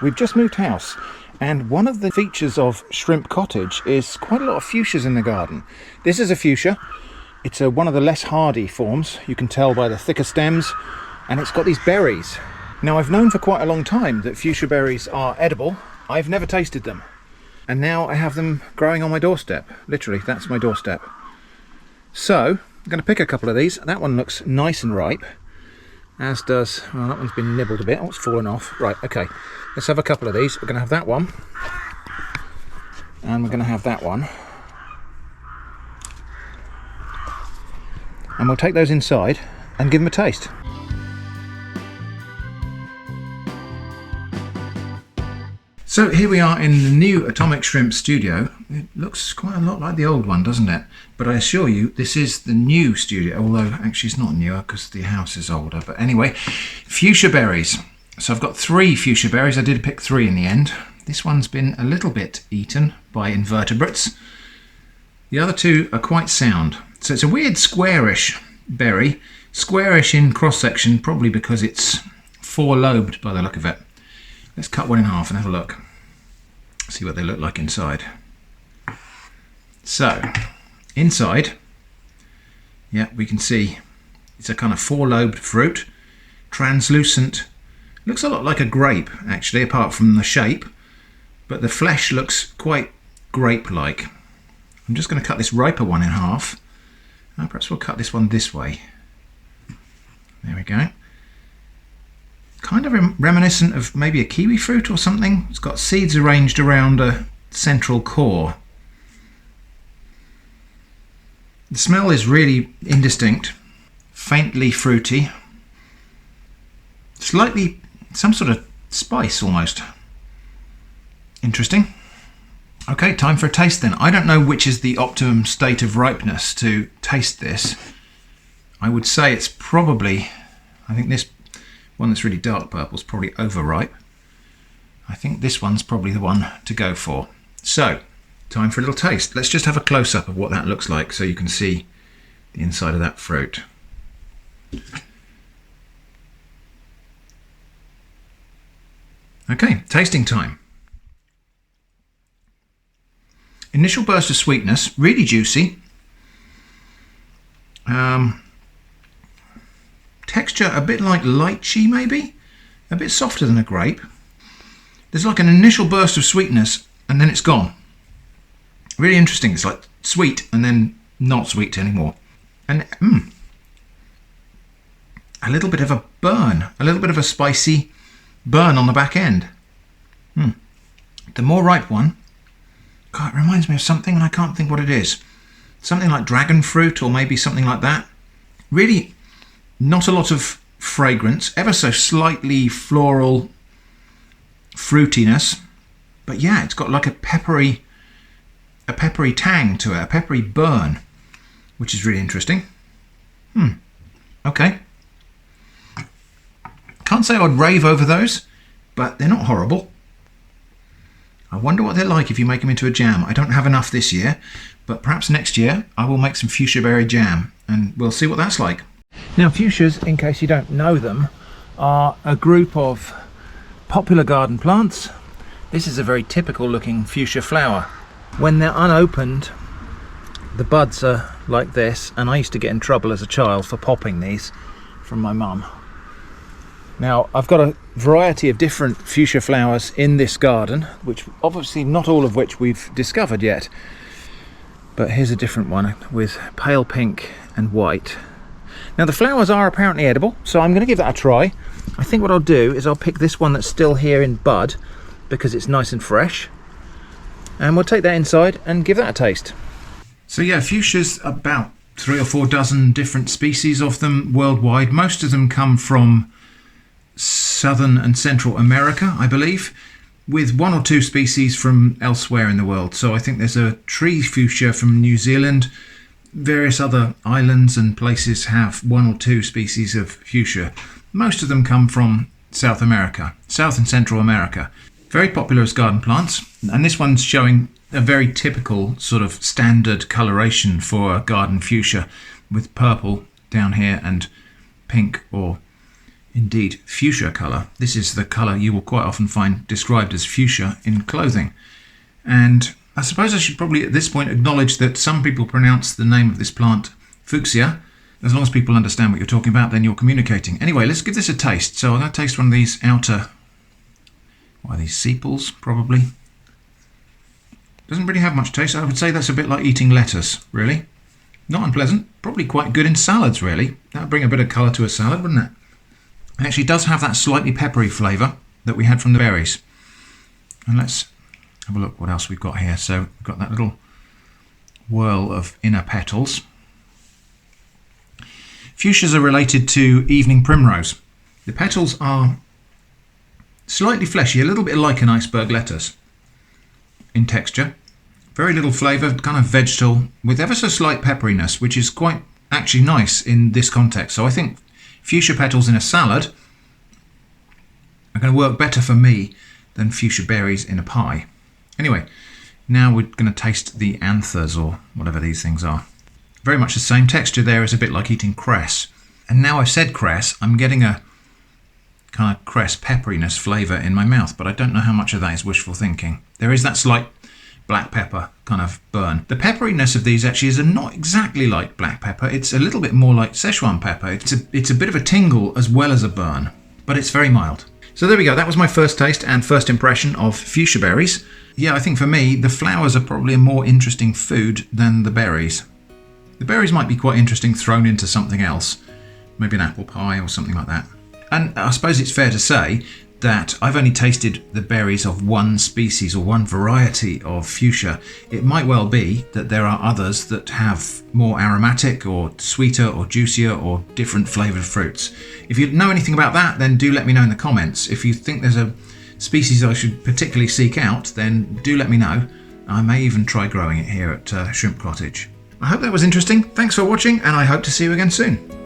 We've just moved house, and one of the features of Shrimp Cottage is quite a lot of fuchsias in the garden. This is a fuchsia. It's one of the less hardy forms. You can tell by the thicker stems, and it's got these berries. Now, I've known for quite a long time that fuchsia berries are edible. I've never tasted them, and now I have them growing on my doorstep. Literally, that's my doorstep. So I'm going to pick a couple of these. That one looks nice and ripe, as does, well, that one's been nibbled a bit. Oh, it's fallen off. Right, okay, let's have a couple of these. We're going to have that one, and we're going to have that one, and we'll take those inside and give them a taste. So here we are in the new Atomic Shrimp studio. It looks quite a lot like the old one, doesn't it? But I assure you, this is the new studio, although actually it's not newer because the house is older. But anyway, fuchsia berries. So I've got 3 fuchsia berries. I did pick 3 in the end. This one's been a little bit eaten by invertebrates. The other 2 are quite sound. So it's a weird squarish berry. Squarish in cross-section, probably because it's 4-lobed by the look of it. Let's cut one in half and have a look. See what they look like inside. So, inside, yeah, we can see it's a kind of 4-lobed fruit, translucent. Looks a lot like a grape, actually, apart from the shape, but the flesh looks quite grape-like. I'm just going to cut this riper one in half. Perhaps we'll cut this one this way. There we go. Kind of reminiscent of maybe a kiwi fruit or something. It's got seeds arranged around a central core. The smell is really indistinct, faintly fruity, slightly some sort of spice almost. Interesting. Okay, time for a taste then. I don't know which is the optimum state of ripeness to taste this. I would say it's probably, I think this one that's really dark purple is probably overripe. I think this one's probably the one to go for. So, time for a little taste. Let's just have a close-up of what that looks like so you can see the inside of that fruit. Okay, tasting time. Initial burst of sweetness, really juicy. Texture a bit like lychee maybe, a bit softer than a grape. There's like an initial burst of sweetness and then it's gone. Really interesting. It's like sweet and then not sweet anymore. And a little bit of a burn, a little bit of a spicy burn on the back end. The more ripe one, God, it reminds me of something and I can't think what it is. Something like dragon fruit or maybe something like that. Really not a lot of fragrance, ever so slightly floral fruitiness, but yeah, it's got like a peppery tang to it, a peppery burn, which is really interesting. Okay. Can't say I'd rave over those, but they're not horrible. I wonder what they're like if you make them into a jam. I don't have enough this year, but perhaps next year I will make some fuchsia berry jam, and we'll see what that's like. Now, fuchsias, in case you don't know them, are a group of popular garden plants. This is a very typical looking fuchsia flower. When they're unopened, the buds are like this, and I used to get in trouble as a child for popping these from my mum. Now, I've got a variety of different fuchsia flowers in this garden, which obviously not all of which we've discovered yet. But here's a different one with pale pink and white. Now, the flowers are apparently edible, so I'm going to give that a try. I think what I'll do is I'll pick this one that's still here in bud because it's nice and fresh, and we'll take that inside and give that a taste. So yeah, fuchsias, about 3 or 4 dozen different species of them worldwide. Most of them come from Southern and Central America, I believe, with 1 or 2 species from elsewhere in the world. So I think there's a tree fuchsia from New Zealand. Various other islands and places have 1 or 2 species of fuchsia. Most of them come from South America, South and Central America. Very popular as garden plants, and this one's showing a very typical sort of standard coloration for a garden fuchsia, with purple down here and pink or Indeed, fuchsia colour. This is the colour you will quite often find described as fuchsia in clothing. And I suppose I should probably at this point acknowledge that some people pronounce the name of this plant Fuchsia. As long as people understand what you're talking about, then you're communicating. Anyway, let's give this a taste. So I'm going to taste one of these outer, what are these, sepals, probably. Doesn't really have much taste. I would say that's a bit like eating lettuce, really. Not unpleasant. Probably quite good in salads, really. That would bring a bit of colour to a salad, wouldn't it? It actually does have that slightly peppery flavour that we had from the berries. And let's have a look what else we've got here. So we've got that little whirl of inner petals. Fuchsias are related to evening primrose. The petals are slightly fleshy, a little bit like an iceberg lettuce in texture. Very little flavour, kind of vegetal, with ever so slight pepperiness, which is quite actually nice in this context. So I think fuchsia petals in a salad are going to work better for me than fuchsia berries in a pie. Anyway, now we're going to taste the anthers, or whatever these things are. Very much the same texture there, is a bit like eating cress. And now I've said cress, I'm getting a kind of cress pepperiness flavour in my mouth, but I don't know how much of that is wishful thinking. There is that slight black pepper kind of burn. The pepperiness of these actually is not exactly like black pepper. It's a little bit more like Szechuan pepper. It's a bit of a tingle as well as a burn, but it's very mild. So there we go. That was my first taste and first impression of fuchsia berries. Yeah, I think for me, the flowers are probably a more interesting food than the berries. The berries might be quite interesting thrown into something else, maybe an apple pie or something like that. And I suppose it's fair to say that I've only tasted the berries of one species or one variety of fuchsia. It might well be that there are others that have more aromatic or sweeter or juicier or different flavoured fruits. If you know anything about that, then do let me know in the comments. If you think there's a species I should particularly seek out, then do let me know. I may even try growing it here at Shrimp Cottage. I hope that was interesting. Thanks for watching, and I hope to see you again soon.